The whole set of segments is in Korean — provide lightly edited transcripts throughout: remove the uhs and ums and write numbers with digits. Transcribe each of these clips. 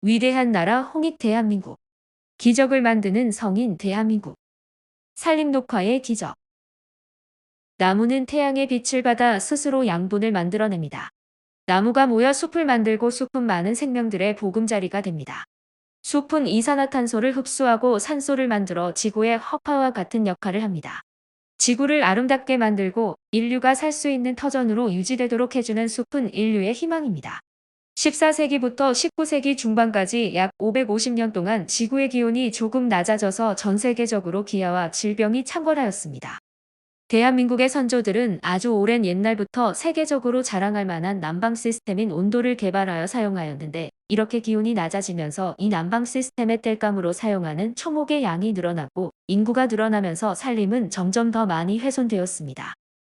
위대한 나라 홍익 대한민국. 기적을 만드는 성인 대한민국. 산림녹화의 기적. 나무는 태양의 빛을 받아 스스로 양분을 만들어냅니다. 나무가 모여 숲을 만들고 숲은 많은 생명들의 보금자리가 됩니다. 숲은 이산화탄소를 흡수하고 산소를 만들어 지구의 허파와 같은 역할을 합니다. 지구를 아름답게 만들고 인류가 살 수 있는 터전으로 유지되도록 해주는 숲은 인류의 희망입니다. 14세기부터 19세기 중반까지 약 550년 동안 지구의 기온이 조금 낮아져서 전 세계적으로 기아와 질병이 창궐하였습니다. 대한민국의 선조들은 아주 오랜 옛날부터 세계적으로 자랑할 만한 난방 시스템인 온도를 개발하여 사용하였는데, 이렇게 기온이 낮아지면서 이 난방 시스템의 땔감으로 사용하는 초목의 양이 늘어나고 인구가 늘어나면서 산림은 점점 더 많이 훼손되었습니다.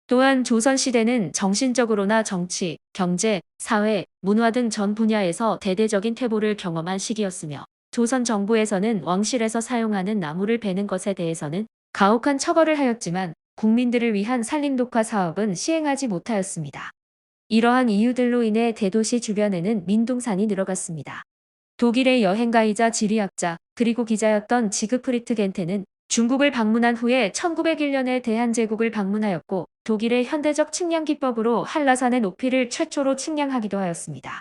또한 조선시대는 정신적으로나 정치, 경제, 사회, 문화 등 전 분야에서 대대적인 퇴보를 경험한 시기였으며, 조선 정부에서는 왕실에서 사용하는 나무를 베는 것에 대해서는 가혹한 처벌을 하였지만 국민들을 위한 산림녹화 사업은 시행하지 못하였습니다. 이러한 이유들로 인해 대도시 주변에는 민둥산이 늘어갔습니다. 독일의 여행가이자 지리학자 그리고 기자였던 지그프리트 겐테는 중국을 방문한 후에 1901년에 대한제국을 방문하였고, 독일의 현대적 측량 기법으로 한라산의 높이를 최초로 측량하기도 하였습니다.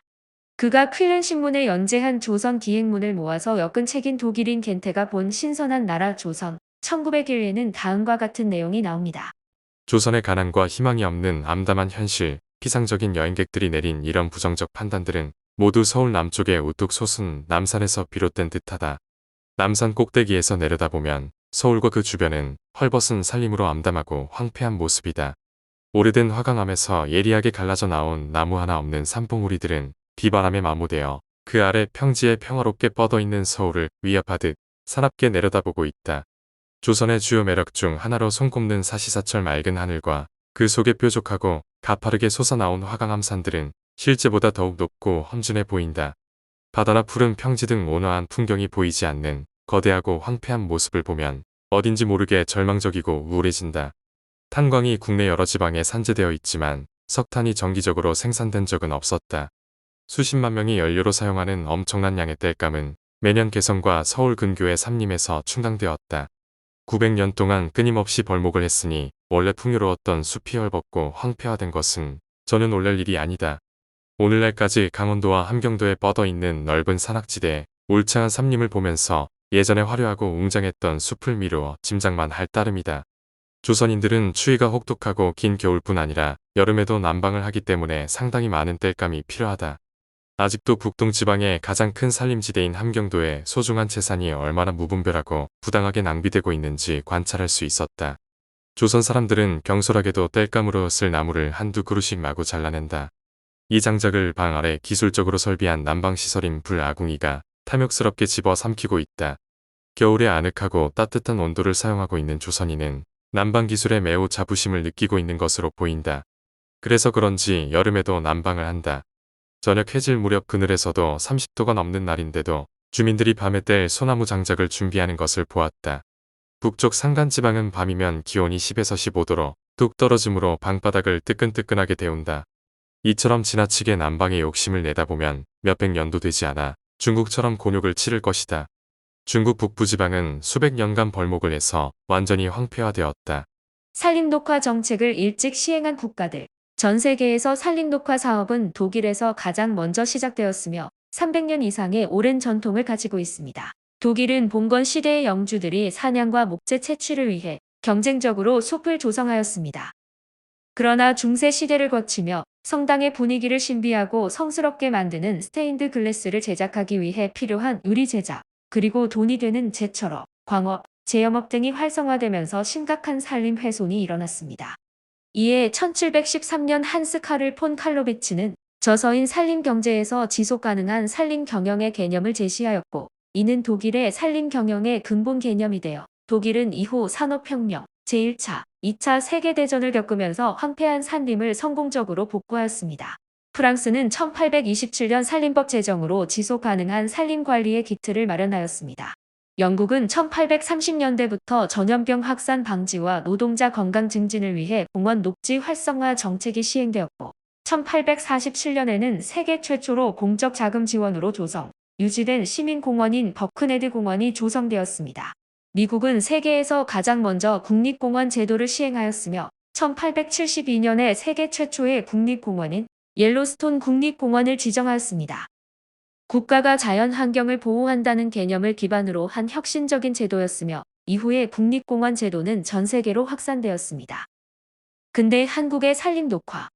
그가 퀼른 신문에 연재한 조선 기행문을 모아서 엮은 책인 독일인 겐테가 본 신선한 나라 조선 1901에는 다음과 같은 내용이 나옵니다. 조선의 가난과 희망이 없는 암담한 현실, 피상적인 여행객들이 내린 이런 부정적 판단들은 모두 서울 남쪽의 우뚝 솟은 남산에서 비롯된 듯하다. 남산 꼭대기에서 내려다보면 서울과 그 주변은 헐벗은 산림으로 암담하고 황폐한 모습이다. 오래된 화강암에서 예리하게 갈라져 나온 나무 하나 없는 산봉우리들은 비바람에 마모되어 그 아래 평지에 평화롭게 뻗어있는 서울을 위협하듯 사납게 내려다보고 있다. 조선의 주요 매력 중 하나로 손꼽는 사시사철 맑은 하늘과 그 속에 뾰족하고 가파르게 솟아나온 화강암 산들은 실제보다 더욱 높고 험준해 보인다. 바다나 푸른 평지 등 온화한 풍경이 보이지 않는 거대하고 황폐한 모습을 보면 어딘지 모르게 절망적이고 우울해진다. 탄광이 국내 여러 지방에 산재되어 있지만 석탄이 정기적으로 생산된 적은 없었다. 수십만 명이 연료로 사용하는 엄청난 양의 땔감은 매년 개성과 서울 근교의 산림에서 충당되었다. 900년 동안 끊임없이 벌목을 했으니 원래 풍요로웠던 숲이 헐벗고 황폐화된 것은 전혀 놀랄 일이 아니다. 오늘날까지 강원도와 함경도에 뻗어있는 넓은 산악지대에 울창한 산림을 보면서 예전에 화려하고 웅장했던 숲을 미루어 짐작만 할 따름이다. 조선인들은 추위가 혹독하고 긴 겨울뿐 아니라 여름에도 난방을 하기 때문에 상당히 많은 땔감이 필요하다. 아직도 북동 지방의 가장 큰 산림지대인 함경도의 소중한 재산이 얼마나 무분별하고 부당하게 낭비되고 있는지 관찰할 수 있었다. 조선 사람들은 경솔하게도 땔감으로 쓸 나무를 한두 그루씩 마구 잘라낸다. 이 장작을 방 아래 기술적으로 설비한 난방시설인 불아궁이가 탐욕스럽게 집어 삼키고 있다. 겨울에 아늑하고 따뜻한 온도를 사용하고 있는 조선인은 난방 기술에 매우 자부심을 느끼고 있는 것으로 보인다. 그래서 그런지 여름에도 난방을 한다. 저녁 해질 무렵 그늘에서도 30도가 넘는 날인데도 주민들이 밤에 뗄 소나무 장작을 준비하는 것을 보았다. 북쪽 산간지방은 밤이면 기온이 10에서 15도로 뚝 떨어지므로 방바닥을 뜨끈뜨끈하게 데운다. 이처럼 지나치게 난방에 욕심을 내다보면 몇백 년도 되지 않아 중국처럼 곤욕을 치를 것이다. 중국 북부지방은 수백 년간 벌목을 해서 완전히 황폐화되었다. 산림녹화 정책을 일찍 시행한 국가들. 전 세계에서 산림녹화 사업은 독일에서 가장 먼저 시작되었으며 300년 이상의 오랜 전통을 가지고 있습니다. 독일은 봉건 시대의 영주들이 사냥과 목재 채취를 위해 경쟁적으로 숲을 조성하였습니다. 그러나 중세 시대를 거치며 성당의 분위기를 신비하고 성스럽게 만드는 스테인드 글래스를 제작하기 위해 필요한 유리 제작, 그리고 돈이 되는 제철업, 광업, 제염업 등이 활성화되면서 심각한 산림 훼손이 일어났습니다. 이에 1713년 한스 카를 폰 칼로비츠는 저서인 산림 경제에서 지속 가능한 산림 경영의 개념을 제시하였고, 이는 독일의 산림 경영의 근본 개념이 되어 독일은 이후 산업혁명, 제1차, 2차 세계대전을 겪으면서 황폐한 산림을 성공적으로 복구하였습니다. 프랑스는 1827년 산림법 제정으로 지속 가능한 산림 관리의 기틀을 마련하였습니다. 영국은 1830년대부터 전염병 확산 방지와 노동자 건강 증진을 위해 공원 녹지 활성화 정책이 시행되었고, 1847년에는 세계 최초로 공적 자금 지원으로 조성, 유지된 시민공원인 버크네드 공원이 조성되었습니다. 미국은 세계에서 가장 먼저 국립공원 제도를 시행하였으며 1872년에 세계 최초의 국립공원인 옐로스톤 국립공원을 지정하였습니다. 국가가 자연 환경을 보호한다는 개념을 기반으로 한 혁신적인 제도였으며 이후에 국립공원 제도는 전 세계로 확산되었습니다. 근대 한국의 산림 녹화.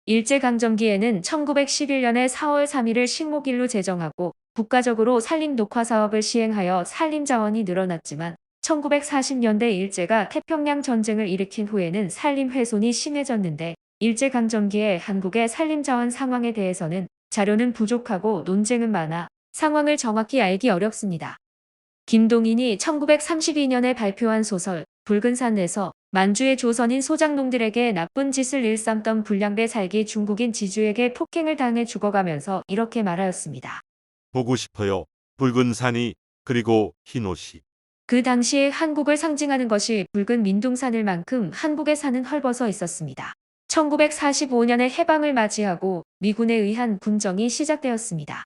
일제강점기에는 1911년에 4월 3일을 식목일로 제정하고 국가적으로 산림 녹화 사업을 시행하여 산림 자원이 늘어났지만 1940년대 일제가 태평양 전쟁을 일으킨 후에는 산림 훼손이 심해졌는데 일제강점기의 한국의 산림 자원 상황에 대해서는 자료는 부족하고 논쟁은 많아 상황을 정확히 알기 어렵습니다. 김동인이 1932년에 발표한 소설 붉은 산에서 만주의 조선인 소장농들에게 나쁜 짓을 일삼던 불량배 살기 중국인 지주에게 폭행을 당해 죽어가면서 이렇게 말하였습니다. 보고 싶어요. 붉은 산이 그리고 흰 옷이. 그 당시에 한국을 상징하는 것이 붉은 민둥산일만큼 한국의 산은 헐벗어 있었습니다. 1945년에 해방을 맞이하고 미군에 의한 군정이 시작되었습니다.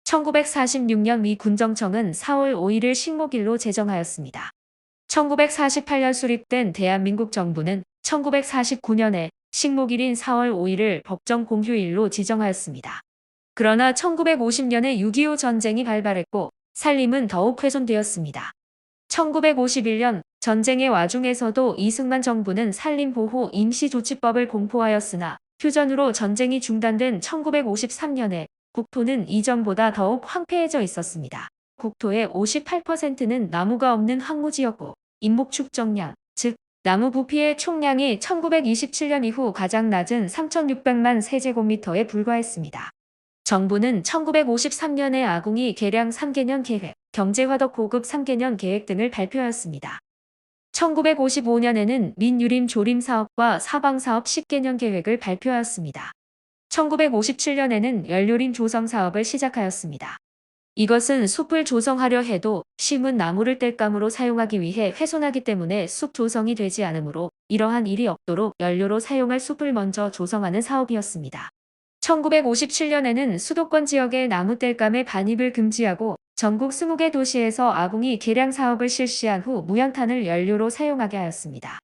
1946년 미 군정청은 4월 5일을 식목일로 제정하였습니다. 1948년 수립된 대한민국 정부는 1949년에 식목일인 4월 5일을 법정 공휴일로 지정하였습니다. 그러나 1950년에 6.25 전쟁이 발발했고 산림은 더욱 훼손되었습니다. 1951년 전쟁의 와중에서도 이승만 정부는 산림보호 임시조치법을 공포하였으나 휴전으로 전쟁이 중단된 1953년에 국토는 이전보다 더욱 황폐해져 있었습니다. 국토의 58%는 나무가 없는 황무지였고 인목 축적량, 즉 나무 부피의 총량이 1927년 이후 가장 낮은 3,600만 세제곱미터에 불과했습니다. 정부는 1953년에 아궁이 개량 3개년 계획, 경제화덕 고급 3개년 계획 등을 발표하였습니다. 1955년에는 민유림 조림 사업과 사방 사업 10개년 계획을 발표하였습니다. 1957년에는 연료림 조성 사업을 시작하였습니다. 이것은 숲을 조성하려 해도 심은 나무를 땔감으로 사용하기 위해 훼손하기 때문에 숲 조성이 되지 않으므로 이러한 일이 없도록 연료로 사용할 숲을 먼저 조성하는 사업이었습니다. 1957년에는 수도권 지역의 나무 땔감의 반입을 금지하고 전국 20개 도시에서 아궁이 개량 사업을 실시한 후 무연탄을 연료로 사용하게 하였습니다.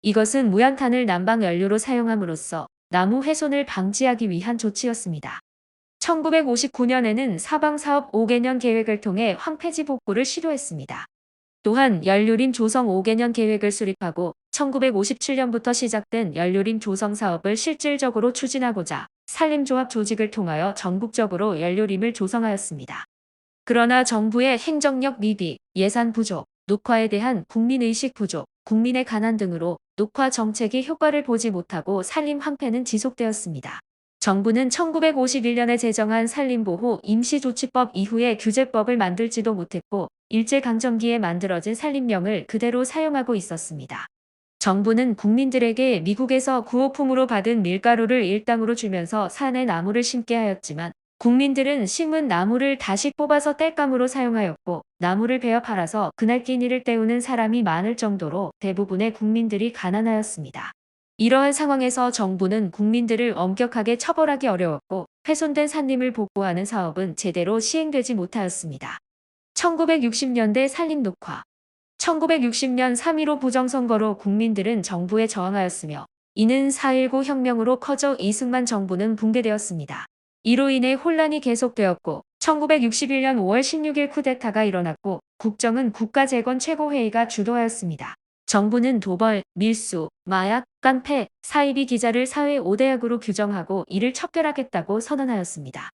이것은 무연탄을 난방 연료로 사용함으로써 나무 훼손을 방지하기 위한 조치였습니다. 1959년에는 사방사업 5개년 계획을 통해 황폐지 복구를 시도했습니다. 또한 연료림 조성 5개년 계획을 수립하고 1957년부터 시작된 연료림 조성 사업을 실질적으로 추진하고자 산림조합 조직을 통하여 전국적으로 연료림을 조성하였습니다. 그러나 정부의 행정력 미비, 예산 부족, 녹화에 대한 국민의식 부족, 국민의 가난 등으로 녹화 정책이 효과를 보지 못하고 산림 황폐는 지속되었습니다. 정부는 1951년에 제정한 산림보호 임시조치법 이후에 규제법을 만들지도 못했고 일제강점기에 만들어진 산림령을 그대로 사용하고 있었습니다. 정부는 국민들에게 미국에서 구호품으로 받은 밀가루를 일당으로 주면서 산에 나무를 심게 하였지만 국민들은 심은 나무를 다시 뽑아서 땔감으로 사용하였고 나무를 베어 팔아서 그날 끼니를 때우는 사람이 많을 정도로 대부분의 국민들이 가난하였습니다. 이러한 상황에서 정부는 국민들을 엄격하게 처벌하기 어려웠고 훼손된 산림을 복구하는 사업은 제대로 시행되지 못하였습니다. 1960년대 산림 녹화. 1960년 3.15 부정선거로 국민들은 정부에 저항하였으며 이는 4.19 혁명으로 커져 이승만 정부는 붕괴되었습니다. 이로 인해 혼란이 계속되었고 1961년 5월 16일 쿠데타가 일어났고 국정은 국가재건 최고회의가 주도하였습니다. 정부는 도벌, 밀수, 마약, 깡패, 사이비 기자를 사회 5대약으로 규정하고 이를 척결하겠다고 선언하였습니다.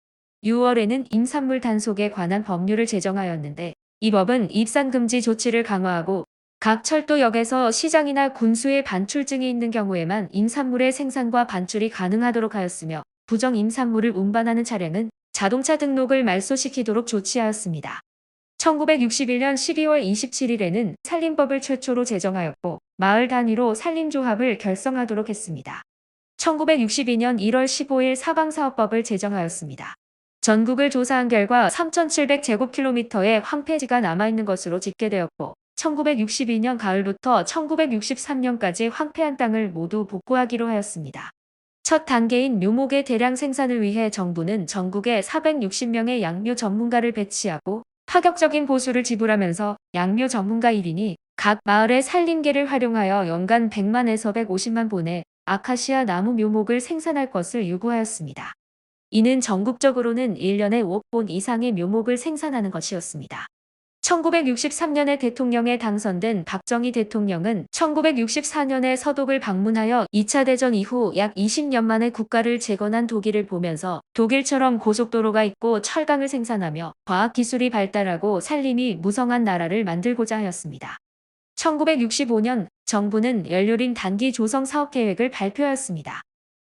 6월에는 임산물 단속에 관한 법률을 제정하였는데 이 법은 입산금지 조치를 강화하고 각 철도역에서 시장이나 군수의 반출증이 있는 경우에만 임산물의 생산과 반출이 가능하도록 하였으며 부정 임산물을 운반하는 차량은 자동차 등록을 말소시키도록 조치하였습니다. 1961년 12월 27일에는 산림법을 최초로 제정하였고 마을 단위로 산림조합을 결성하도록 했습니다. 1962년 1월 15일 사방사업법을 제정하였습니다. 전국을 조사한 결과 3,700제곱킬로미터의 황폐지가 남아있는 것으로 집계되었고 1962년 가을부터 1963년까지 황폐한 땅을 모두 복구하기로 하였습니다. 첫 단계인 묘목의 대량 생산을 위해 정부는 전국에 460명의 양묘 전문가를 배치하고 파격적인 보수를 지불하면서 양묘 전문가 1인이 각 마을의 산림계를 활용하여 연간 100만에서 150만 본의 아카시아 나무 묘목을 생산할 것을 요구하였습니다. 이는 전국적으로는 1년에 5억 본 이상의 묘목을 생산하는 것이었습니다. 1963년에 대통령에 당선된 박정희 대통령은 1964년에 서독을 방문하여 2차 대전 이후 약 20년 만에 국가를 재건한 독일을 보면서 독일처럼 고속도로가 있고 철강을 생산하며 과학기술이 발달하고 산림이 무성한 나라를 만들고자 하였습니다. 1965년 정부는 연료림 단기 조성 사업 계획을 발표하였습니다.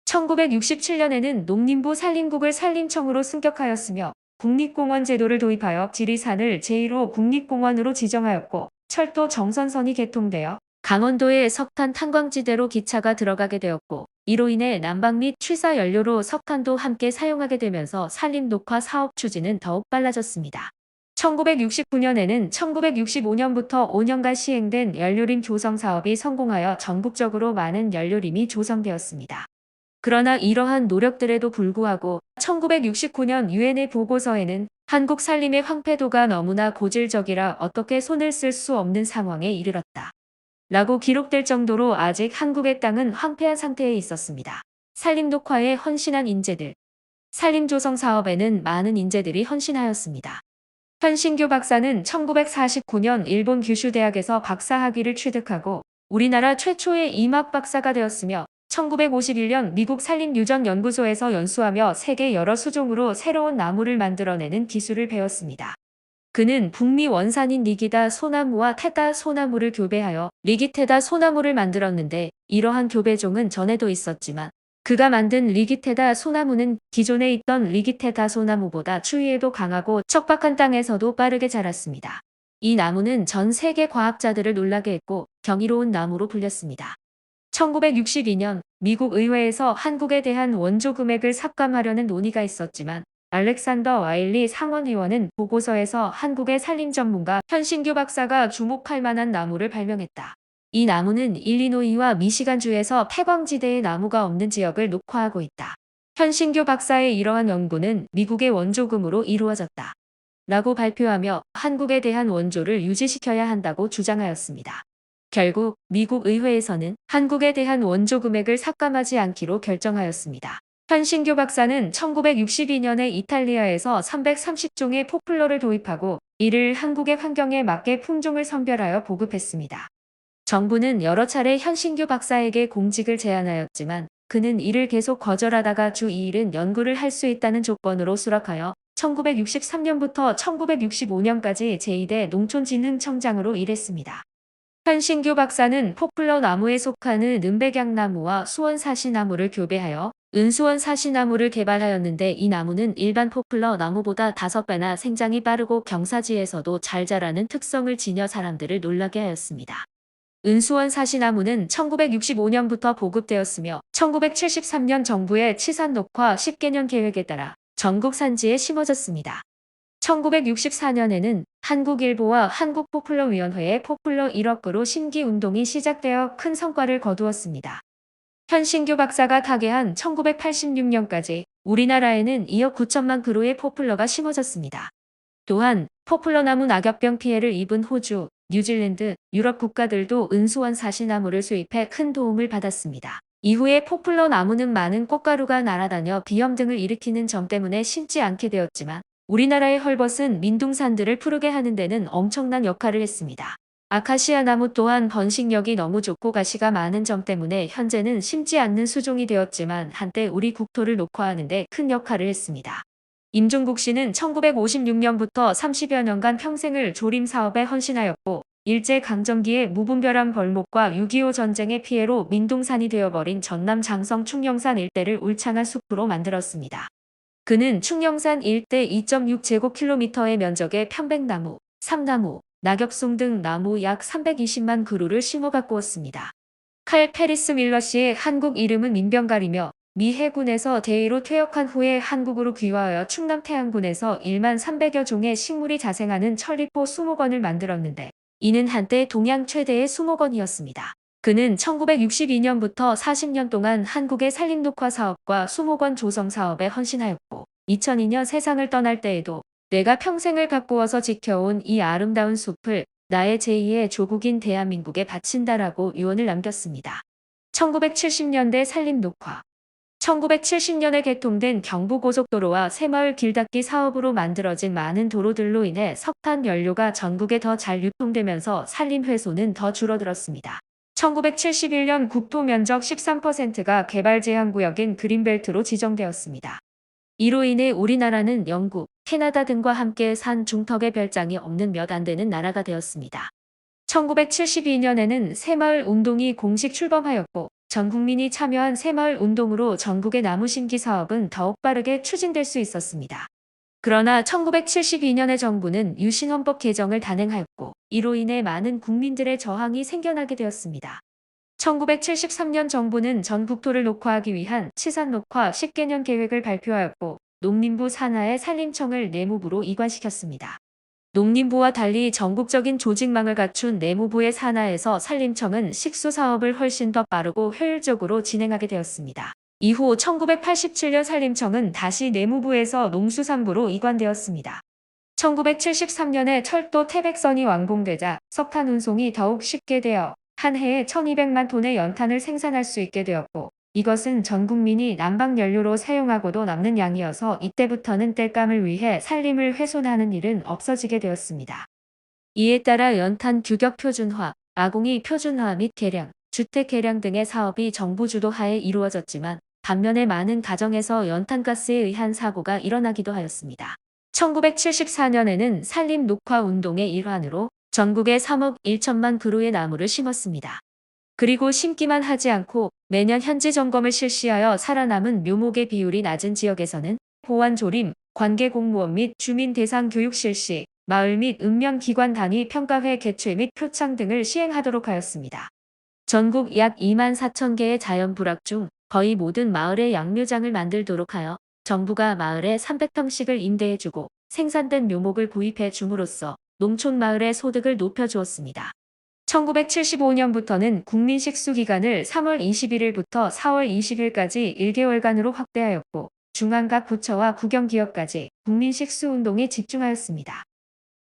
1967년에는 농림부 산림국을 산림청으로 승격하였으며 국립공원 제도를 도입하여 지리산을 제1호 국립공원으로 지정하였고 철도 정선선이 개통되어 강원도의 석탄 탄광지대로 기차가 들어가게 되었고 이로 인해 난방 및 취사 연료로 석탄도 함께 사용하게 되면서 산림 녹화 사업 추진은 더욱 빨라졌습니다. 1969년에는 1965년부터 5년간 시행된 연료림 조성 사업이 성공하여 전국적으로 많은 연료림이 조성되었습니다. 그러나 이러한 노력들에도 불구하고 1969년 유엔의 보고서에는 한국 산림의 황폐도가 너무나 고질적이라 어떻게 손을 쓸 수 없는 상황에 이르렀다. 라고 기록될 정도로 아직 한국의 땅은 황폐한 상태에 있었습니다. 산림 녹화에 헌신한 인재들. 산림 조성 사업에는 많은 인재들이 헌신하였습니다. 현신교 박사는 1949년 일본 규슈 대학에서 박사학위를 취득하고 우리나라 최초의 이막 박사가 되었으며 1951년 미국 산림유전연구소에서 연수하며 세계 여러 수종으로 새로운 나무를 만들어내는 기술을 배웠습니다. 그는 북미 원산인 리기다 소나무와 테다 소나무를 교배하여 리기테다 소나무를 만들었는데 이러한 교배종은 전에도 있었지만 그가 만든 리기테다 소나무는 기존에 있던 리기테다 소나무보다 추위에도 강하고 척박한 땅에서도 빠르게 자랐습니다. 이 나무는 전 세계 과학자들을 놀라게 했고 경이로운 나무로 불렸습니다. 1962년 미국 의회에서 한국에 대한 원조 금액을 삭감하려는 논의가 있었지만 알렉산더 와일리 상원의원은 보고서에서 한국의 산림 전문가 현신교 박사가 주목할 만한 나무를 발명했다. 이 나무는 일리노이와 미시간주에서 폐광지대의 나무가 없는 지역을 녹화하고 있다. 현신교 박사의 이러한 연구는 미국의 원조금으로 이루어졌다. 라고 발표하며 한국에 대한 원조를 유지시켜야 한다고 주장하였습니다. 결국 미국 의회에서는 한국에 대한 원조 금액을 삭감하지 않기로 결정하였습니다. 현신교 박사는 1962년에 이탈리아에서 330종의 포플러를 도입하고 이를 한국의 환경에 맞게 품종을 선별하여 보급했습니다. 정부는 여러 차례 현신교 박사에게 공직을 제안하였지만 그는 이를 계속 거절하다가 주 2일은 연구를 할 수 있다는 조건으로 수락하여 1963년부터 1965년까지 제2대 농촌진흥청장으로 일했습니다. 현신교 박사는 포플러 나무에 속하는 은백양나무와 수원사시나무를 교배하여 은수원사시나무를 개발하였는데 이 나무는 일반 포플러 나무보다 5배나 생장이 빠르고 경사지에서도 잘 자라는 특성을 지녀 사람들을 놀라게 하였습니다. 은수원사시나무는 1965년부터 보급되었으며 1973년 정부의 치산 녹화 10개년 계획에 따라 전국 산지에 심어졌습니다. 1964년에는 한국일보와 한국포플러위원회의 포플러 1억 그루 심기 운동이 시작되어 큰 성과를 거두었습니다. 현신교 박사가 타계한 1986년까지 우리나라에는 2억 9천만 그루의 포플러가 심어졌습니다. 또한 포플러나무 낙엽병 피해를 입은 호주, 뉴질랜드, 유럽 국가들도 은수원 사시나무를 수입해 큰 도움을 받았습니다. 이후에 포플러 나무는 많은 꽃가루가 날아다녀 비염 등을 일으키는 점 때문에 심지 않게 되었지만 우리나라의 헐벗은 민둥산들을 푸르게 하는 데는 엄청난 역할을 했습니다. 아카시아 나무 또한 번식력이 너무 좋고 가시가 많은 점 때문에 현재는 심지 않는 수종이 되었지만 한때 우리 국토를 녹화하는 데 큰 역할을 했습니다. 임종국 씨는 1956년부터 30여 년간 평생을 조림 사업에 헌신하였고 일제강점기의 무분별한 벌목과 6.25 전쟁의 피해로 민둥산이 되어버린 전남 장성 충령산 일대를 울창한 숲으로 만들었습니다. 그는 충령산 일대 2.6제곱킬로미터의 면적의 편백나무, 삼나무, 낙엽송 등 나무 약 320만 그루를 심어 가꾸었습니다. 칼 페리스 밀러 씨의 한국 이름은 민병갈이며 미 해군에서 대위로 퇴역한 후에 한국으로 귀화하여 충남 태안군에서 1만 300여 종의 식물이 자생하는 천리포 수목원을 만들었는데 이는 한때 동양 최대의 수목원이었습니다. 그는 1962년부터 40년 동안 한국의 산림녹화 사업과 수목원 조성 사업에 헌신하였고 2002년 세상을 떠날 때에도 내가 평생을 가꾸어서 지켜온 이 아름다운 숲을 나의 제2의 조국인 대한민국에 바친다라고 유언을 남겼습니다. 1970년대 산림녹화 1970년에 개통된 경부고속도로와 새마을 길닫기 사업으로 만들어진 많은 도로들로 인해 석탄 연료가 전국에 더 잘 유통되면서 산림 훼손은 더 줄어들었습니다. 1971년 국토 면적 13%가 개발 제한 구역인 그린벨트로 지정되었습니다. 이로 인해 우리나라는 영국, 캐나다 등과 함께 산 중턱의 별장이 없는 몇 안 되는 나라가 되었습니다. 1972년에는 새마을 운동이 공식 출범하였고 전 국민이 참여한 새마을 운동으로 전국의 나무 심기 사업은 더욱 빠르게 추진될 수 있었습니다. 그러나 1972년에 정부는 유신헌법 개정을 단행하였고 이로 인해 많은 국민들의 저항이 생겨나게 되었습니다. 1973년 정부는 전 국토를 녹화하기 위한 치산녹화 10개년 계획을 발표하였고 농림부 산하의 산림청을 내무부로 이관시켰습니다. 농림부와 달리 전국적인 조직망을 갖춘 내무부의 산하에서 산림청은 식수사업을 훨씬 더 빠르고 효율적으로 진행하게 되었습니다. 이후 1987년 산림청은 다시 내무부에서 농수산부로 이관되었습니다. 1973년에 철도 태백선이 완공되자 석탄 운송이 더욱 쉽게 되어 한 해에 1200만 톤의 연탄을 생산할 수 있게 되었고 이것은 전 국민이 난방연료로 사용하고도 남는 양이어서 이때부터는 땔감을 위해 산림을 훼손하는 일은 없어지게 되었습니다. 이에 따라 연탄 규격 표준화, 아궁이 표준화 및 개량, 주택 개량 등의 사업이 정부 주도하에 이루어졌지만 반면에 많은 가정에서 연탄가스에 의한 사고가 일어나기도 하였습니다. 1974년에는 산림 녹화 운동의 일환으로 전국에 3억 1천만 그루의 나무를 심었습니다. 그리고 심기만 하지 않고 매년 현지 점검을 실시하여 살아남은 묘목의 비율이 낮은 지역에서는 보완 조림, 관계 공무원 및 주민 대상 교육 실시, 마을 및 읍면 기관 단위 평가회 개최 및 표창 등을 시행하도록 하였습니다. 전국 약 2만 4천 개의 자연 불악 중 거의 모든 마을에 양묘장을 만들도록 하여 정부가 마을에 300평씩을 임대해주고 생산된 묘목을 구입해 줌으로써 농촌 마을의 소득을 높여주었습니다. 1975년부터는 국민식수기간을 3월 21일부터 4월 20일까지 1개월간으로 확대하였고 중앙 각 부처와 국영기업까지 국민식수운동에 집중하였습니다.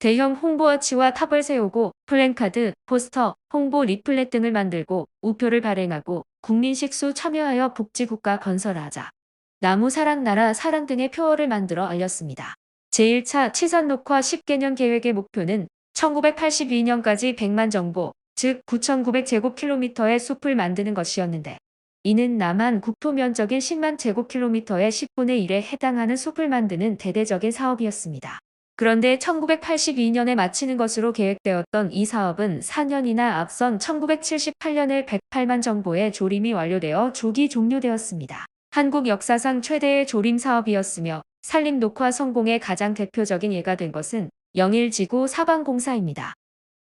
대형 홍보아치와 탑을 세우고 플랜카드, 포스터, 홍보 리플렛 등을 만들고 우표를 발행하고 국민식수 참여하여 복지국가 건설하자. 나무 사랑 나라 사랑 등의 표어를 만들어 알렸습니다. 제1차 치산녹화 10개년 계획의 목표는 1982년까지 100만 정보, 즉 9,900제곱킬로미터의 숲을 만드는 것이었는데 이는 남한 국토 면적인 10만 제곱킬로미터의 10분의 1에 해당하는 숲을 만드는 대대적인 사업이었습니다. 그런데 1982년에 마치는 것으로 계획되었던 이 사업은 4년이나 앞선 1978년에 108만 정보의 조림이 완료되어 조기 종료되었습니다. 한국 역사상 최대의 조림 사업이었으며 산림 녹화 성공의 가장 대표적인 예가 된 것은 영일지구 사방공사입니다.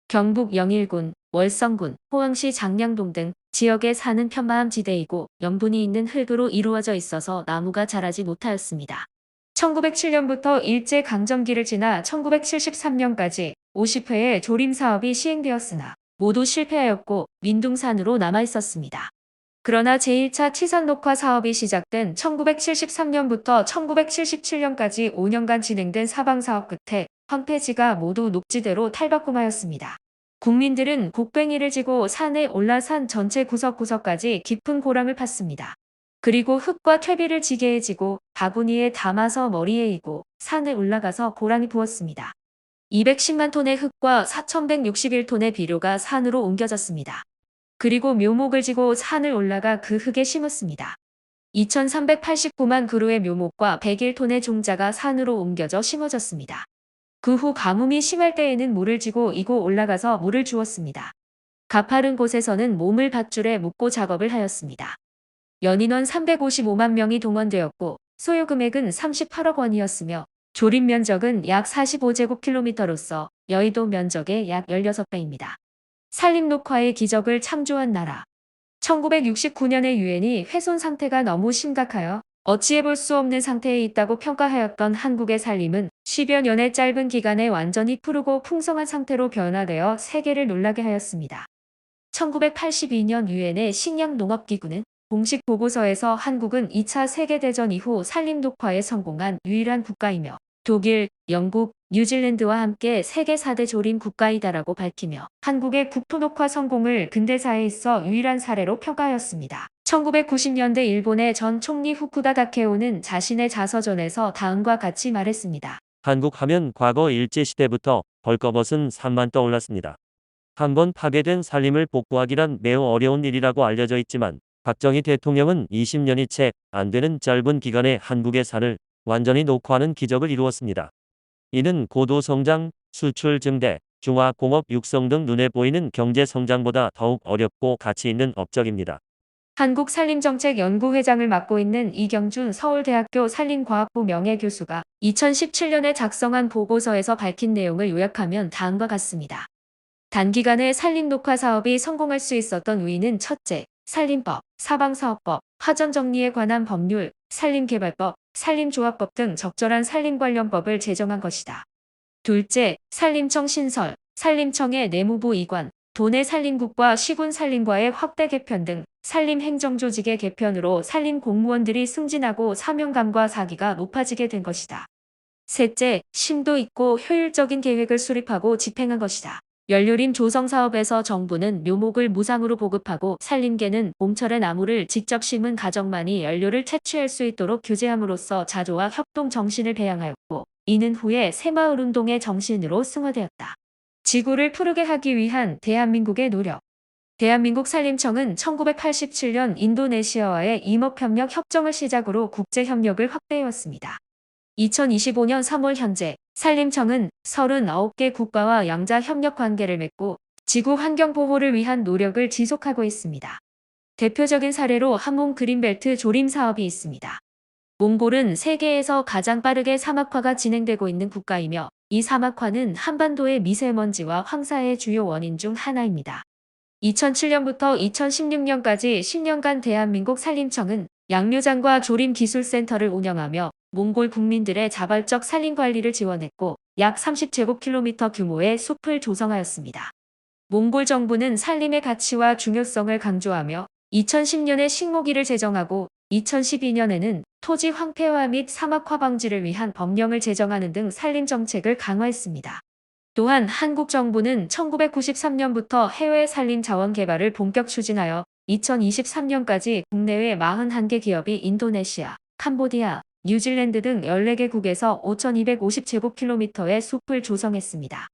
경북 영일군, 월성군, 포항시 장량동 등 지역에 사는 편마함 지대이고 염분이 있는 흙으로 이루어져 있어서 나무가 자라지 못하였습니다. 1907년부터 일제강점기를 지나 1973년까지 50회의 조림 사업이 시행되었으나 모두 실패하였고 민둥산으로 남아있었습니다. 그러나 제1차 치산녹화 사업이 시작된 1973년부터 1977년까지 5년간 진행된 사방사업 끝에 황폐지가 모두 녹지대로 탈바꿈하였습니다. 국민들은 곡괭이를 쥐고 산에 올라 산 전체 구석구석까지 깊은 고랑을 팠습니다. 그리고 흙과 퇴비를 지게에 지고 바구니에 담아서 머리에 이고 산에 올라가서 고랑이 부었습니다. 210만 톤의 흙과 4,161톤의 비료가 산으로 옮겨졌습니다. 그리고 묘목을 지고 산을 올라가 그 흙에 심었습니다. 2,389만 그루의 묘목과 101톤의 종자가 산으로 옮겨져 심어졌습니다. 그 후 가뭄이 심할 때에는 물을 지고 이고 올라가서 물을 주었습니다. 가파른 곳에서는 몸을 밧줄에 묶고 작업을 하였습니다. 연인원 355만 명이 동원되었고 소요 금액은 38억 원이었으며 조림 면적은 약 45제곱킬로미터로서 여의도 면적의 약 16배입니다. 산림 녹화의 기적을 창조한 나라. 1969년에 유엔이 훼손 상태가 너무 심각하여 어찌해볼 수 없는 상태에 있다고 평가하였던 한국의 산림은 10여 년의 짧은 기간에 완전히 푸르고 풍성한 상태로 변화되어 세계를 놀라게 하였습니다. 1982년 유엔의 식량농업기구는 공식 보고서에서 한국은 2차 세계대전 이후 산림 녹화에 성공한 유일한 국가이며 독일, 영국, 뉴질랜드와 함께 세계 4대 조림 국가이다라고 밝히며 한국의 국토 녹화 성공을 근대사에 있어 유일한 사례로 평가하였습니다. 1990년대 일본의 전 총리 후쿠다 다케오는 자신의 자서전에서 다음과 같이 말했습니다. 한국 하면 과거 일제시대부터 벌거벗은 산만 떠올랐습니다. 한번 파괴된 산림을 복구하기란 매우 어려운 일이라고 알려져 있지만 박정희 대통령은 20년이 채 안 되는 짧은 기간에 한국의 산을 완전히 녹화하는 기적을 이루었습니다. 이는 고도 성장, 수출 증대, 중화공업 육성 등 눈에 보이는 경제 성장보다 더욱 어렵고 가치 있는 업적입니다. 한국산림정책연구회장을 맡고 있는 이경준 서울대학교 산림과학부 명예교수가 2017년에 작성한 보고서에서 밝힌 내용을 요약하면 다음과 같습니다. 단기간에 산림녹화 사업이 성공할 수 있었던 우위는 첫째, 산림법, 사방사업법, 화전정리에 관한 법률, 산림개발법, 산림조합법 등 적절한 산림 관련 법을 제정한 것이다. 둘째, 산림청 신설, 산림청의 내무부 이관, 도내 산림국과 시군 산림과의 확대 개편 등 산림행정조직의 개편으로 산림 공무원들이 승진하고 사명감과 사기가 높아지게 된 것이다. 셋째, 심도 있고 효율적인 계획을 수립하고 집행한 것이다. 연료림 조성 사업에서 정부는 묘목을 무상으로 보급하고 산림계는 봄철에 나무를 직접 심은 가정만이 연료를 채취할 수 있도록 규제함으로써 자조와 협동 정신을 배양하였고 이는 후에 새마을운동의 정신으로 승화되었다. 지구를 푸르게 하기 위한 대한민국의 노력. 대한민국 산림청은 1987년 인도네시아와의 임업협력 협정을 시작으로 국제협력을 확대해왔습니다. 2025년 3월 현재 산림청은 39개 국가와 양자 협력 관계를 맺고 지구 환경 보호를 위한 노력을 지속하고 있습니다. 대표적인 사례로 한몽 그린벨트 조림 사업이 있습니다. 몽골은 세계에서 가장 빠르게 사막화가 진행되고 있는 국가이며 이 사막화는 한반도의 미세먼지와 황사의 주요 원인 중 하나입니다. 2007년부터 2016년까지 10년간 대한민국 산림청은 양묘장과 조림기술센터를 운영하며 몽골 국민들의 자발적 산림 관리를 지원했고 약 30제곱킬로미터 규모의 숲을 조성하였습니다. 몽골 정부는 산림의 가치와 중요성을 강조하며 2010년에 식목일을 제정하고 2012년에는 토지 황폐화 및 사막화 방지를 위한 법령을 제정하는 등 산림 정책을 강화했습니다. 또한 한국 정부는 1993년부터 해외 산림 자원 개발을 본격 추진하여 2023년까지 국내외 41개 기업이 인도네시아, 캄보디아, 뉴질랜드 등 14개국에서 5,250제곱킬로미터의 숲을 조성했습니다.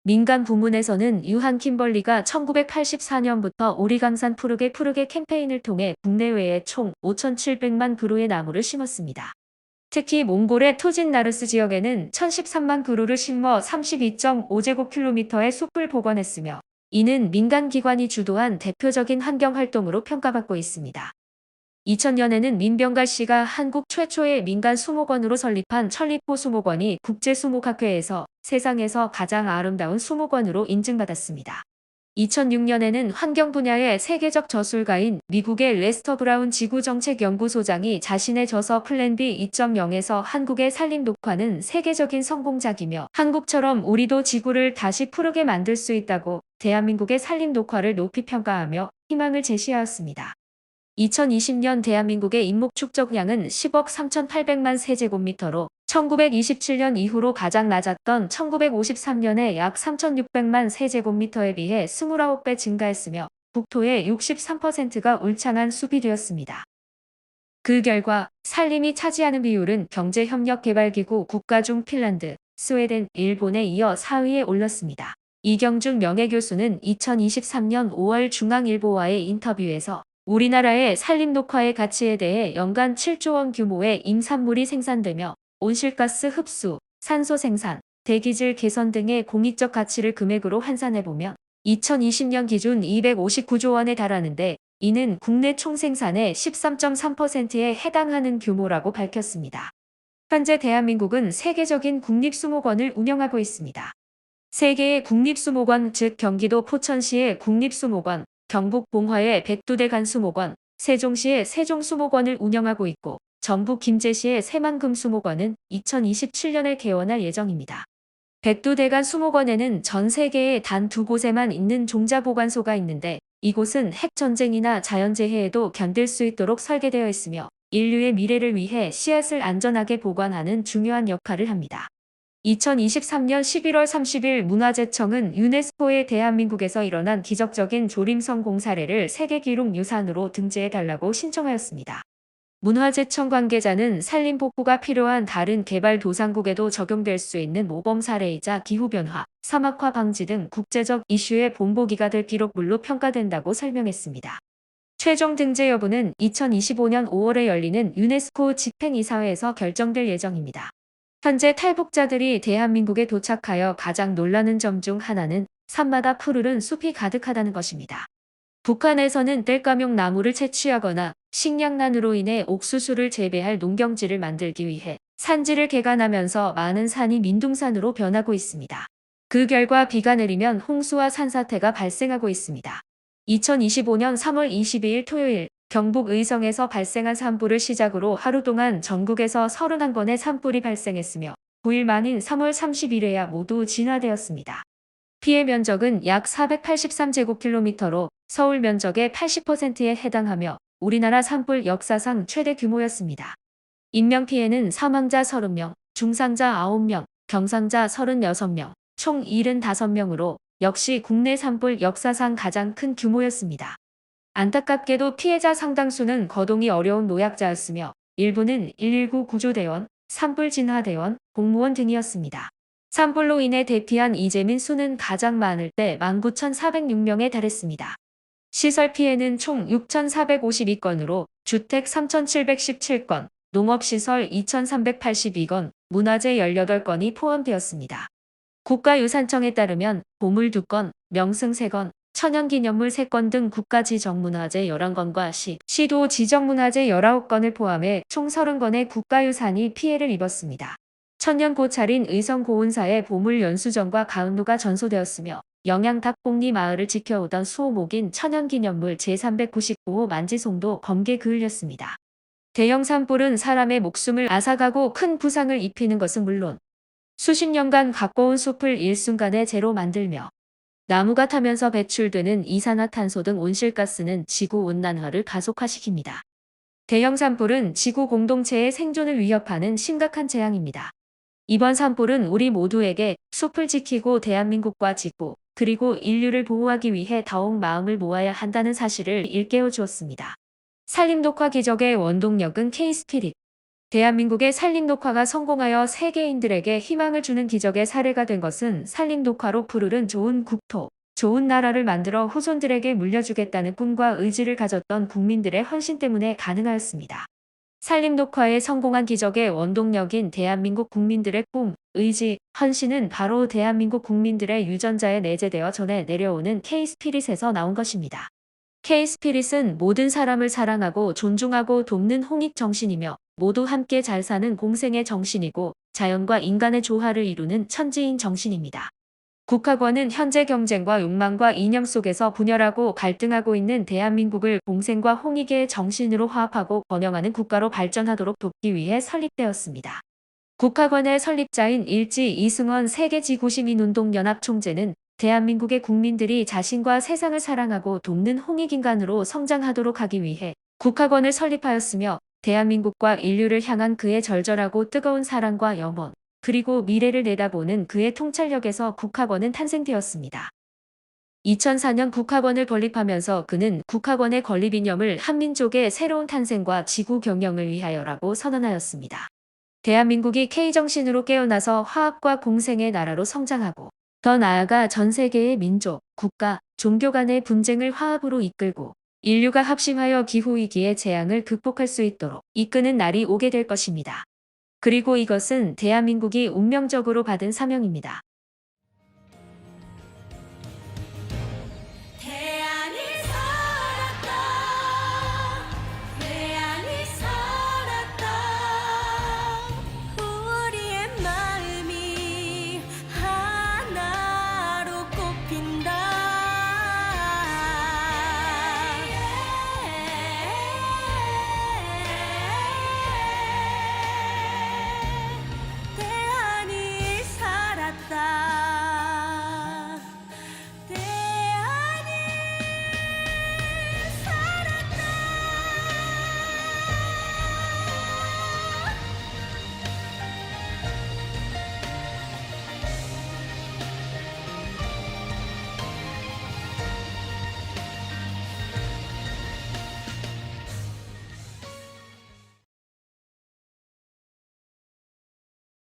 민간 부문에서는 유한 킴벌리가 1984년부터 오리강산 푸르게 캠페인을 통해 국내외에 총 5,700만 그루의 나무를 심었습니다. 특히 몽골의 토진 나르스 지역에는 1,013만 그루를 심어 32.5제곱킬로미터의 숲을 복원했으며 이는 민간 기관이 주도한 대표적인 환경활동으로 평가받고 있습니다. 2000년에는 민병갈 씨가 한국 최초의 민간 수목원으로 설립한 천리포 수목원이 국제수목학회에서 세상에서 가장 아름다운 수목원으로 인증받았습니다. 2006년에는 환경 분야의 세계적 저술가인 미국의 레스터 브라운 지구정책연구소장이 자신의 저서 플랜 B 2.0에서 한국의 산림 녹화는 세계적인 성공작이며 한국처럼 우리도 지구를 다시 푸르게 만들 수 있다고 대한민국의 산림 녹화를 높이 평가하며 희망을 제시하였습니다. 2020년 대한민국의 인목 축적량은 10억 3,800만 세제곱미터로 1927년 이후로 가장 낮았던 1953년에 약 3,600만 세제곱미터에 비해 29배 증가했으며 국토의 63%가 울창한 숲이 되었습니다. 그 결과 산림이 차지하는 비율은 경제협력개발기구 국가 중 핀란드, 스웨덴, 일본에 이어 4위에 올랐습니다. 이경준 명예교수는 2023년 5월 중앙일보와의 인터뷰에서 우리나라의 산림 녹화의 가치에 대해 연간 7조 원 규모의 임산물이 생산되며 온실가스 흡수, 산소 생산, 대기질 개선 등의 공익적 가치를 금액으로 환산해보면 2020년 기준 259조 원에 달하는데 이는 국내 총생산의 13.3%에 해당하는 규모라고 밝혔습니다. 현재 대한민국은 세계적인 국립수목원을 운영하고 있습니다. 3개의 국립수목원 즉 경기도 포천시의 국립수목원, 경북 봉화의 백두대간 수목원, 세종시의 세종수목원을 운영하고 있고 전북 김제시의 새만금 수목원은 2027년에 개원할 예정입니다. 백두대간 수목원에는 전 세계에 단 2곳에만 있는 종자보관소가 있는데 이곳은 핵전쟁이나 자연재해에도 견딜 수 있도록 설계되어 있으며 인류의 미래를 위해 씨앗을 안전하게 보관하는 중요한 역할을 합니다. 2023년 11월 30일 문화재청은 유네스코의 대한민국에서 일어난 기적적인 조림성공 사례를 세계기록유산으로 등재해달라고 신청하였습니다. 문화재청 관계자는 산림 복구가 필요한 다른 개발도상국에도 적용될 수 있는 모범 사례이자 기후변화, 사막화 방지 등 국제적 이슈의 본보기가 될 기록물로 평가된다고 설명했습니다. 최종 등재 여부는 2025년 5월에 열리는 유네스코 집행이사회에서 결정될 예정입니다. 현재 탈북자들이 대한민국에 도착하여 가장 놀라는 점 중 하나는 산마다 푸르른 숲이 가득하다는 것입니다. 북한에서는 땔감용 나무를 채취하거나 식량난으로 인해 옥수수를 재배할 농경지를 만들기 위해 산지를 개간하면서 많은 산이 민둥산으로 변하고 있습니다. 그 결과 비가 내리면 홍수와 산사태가 발생하고 있습니다. 2025년 3월 22일 토요일 경북 의성에서 발생한 산불을 시작으로 하루 동안 전국에서 31건의 산불이 발생했으며 9일 만인 3월 30일에야 모두 진화되었습니다. 피해 면적은 약 483제곱킬로미터로 서울 면적의 80%에 해당하며 우리나라 산불 역사상 최대 규모였습니다. 인명피해는 사망자 30명, 중상자 9명, 경상자 36명, 총 75명으로 역시 국내 산불 역사상 가장 큰 규모였습니다. 안타깝게도 피해자 상당수는 거동이 어려운 노약자였으며 일부는 119 구조대원, 산불 진화대원, 공무원 등이었습니다. 산불로 인해 대피한 이재민 수는 가장 많을 때 19,406명에 달했습니다. 시설 피해는 총 6,452건으로 주택 3,717건, 농업시설 2,382건, 문화재 18건이 포함되었습니다. 국가유산청에 따르면 보물 2건, 명승 3건, 천연기념물 3건 등 국가지정문화재 11건과 시도 지정문화재 19건을 포함해 총 30건의 국가유산이 피해를 입었습니다. 천년고찰인 의성고운사의 보물연수정과 가은로가 전소되었으며 영양닭봉리 마을을 지켜오던 수호목인 천연기념물 제399호 만지송도 검게 그을렸습니다. 대형 산불은 사람의 목숨을 앗아가고 큰 부상을 입히는 것은 물론 수십 년간 가꿔온 숲을 일순간에 재로 만들며 나무가 타면서 배출되는 이산화탄소 등 온실가스는 지구온난화를 가속화시킵니다. 대형 산불은 지구 공동체의 생존을 위협하는 심각한 재앙입니다. 이번 산불은 우리 모두에게 숲을 지키고 대한민국과 지구, 그리고 인류를 보호하기 위해 더욱 마음을 모아야 한다는 사실을 일깨워 주었습니다. 산림녹화 기적의 원동력은 K-스피릿. 대한민국의 산림녹화가 성공하여 세계인들에게 희망을 주는 기적의 사례가 된 것은 산림녹화로 푸르른 좋은 국토, 좋은 나라를 만들어 후손들에게 물려주겠다는 꿈과 의지를 가졌던 국민들의 헌신 때문에 가능하였습니다. 산림녹화에 성공한 기적의 원동력인 대한민국 국민들의 꿈, 의지, 헌신은 바로 대한민국 국민들의 유전자에 내재되어 전해 내려오는 K-스피릿에서 나온 것입니다. K-스피릿은 모든 사람을 사랑하고 존중하고 돕는 홍익 정신이며 모두 함께 잘 사는 공생의 정신이고 자연과 인간의 조화를 이루는 천지인 정신입니다. 국학원은 현재 경쟁과 욕망과 이념 속에서 분열하고 갈등하고 있는 대한민국을 공생과 홍익의 정신으로 화합하고 번영하는 국가로 발전하도록 돕기 위해 설립되었습니다. 국학원의 설립자인 일지 이승원 세계지구시민운동연합 총재는 대한민국의 국민들이 자신과 세상을 사랑하고 돕는 홍익인간으로 성장하도록 하기 위해 국학원을 설립하였으며 대한민국과 인류를 향한 그의 절절하고 뜨거운 사랑과 염원, 그리고 미래를 내다보는 그의 통찰력에서 국학원은 탄생되었습니다. 2004년 국학원을 건립하면서 그는 국학원의 건립 이념을 한민족의 새로운 탄생과 지구 경영을 위하여라고 선언하였습니다. 대한민국이 K정신으로 깨어나서 화합과 공생의 나라로 성장하고 더 나아가 전 세계의 민족, 국가, 종교 간의 분쟁을 화합으로 이끌고 인류가 합심하여 기후위기의 재앙을 극복할 수 있도록 이끄는 날이 오게 될 것입니다. 그리고 이것은 대한민국이 운명적으로 받은 사명입니다.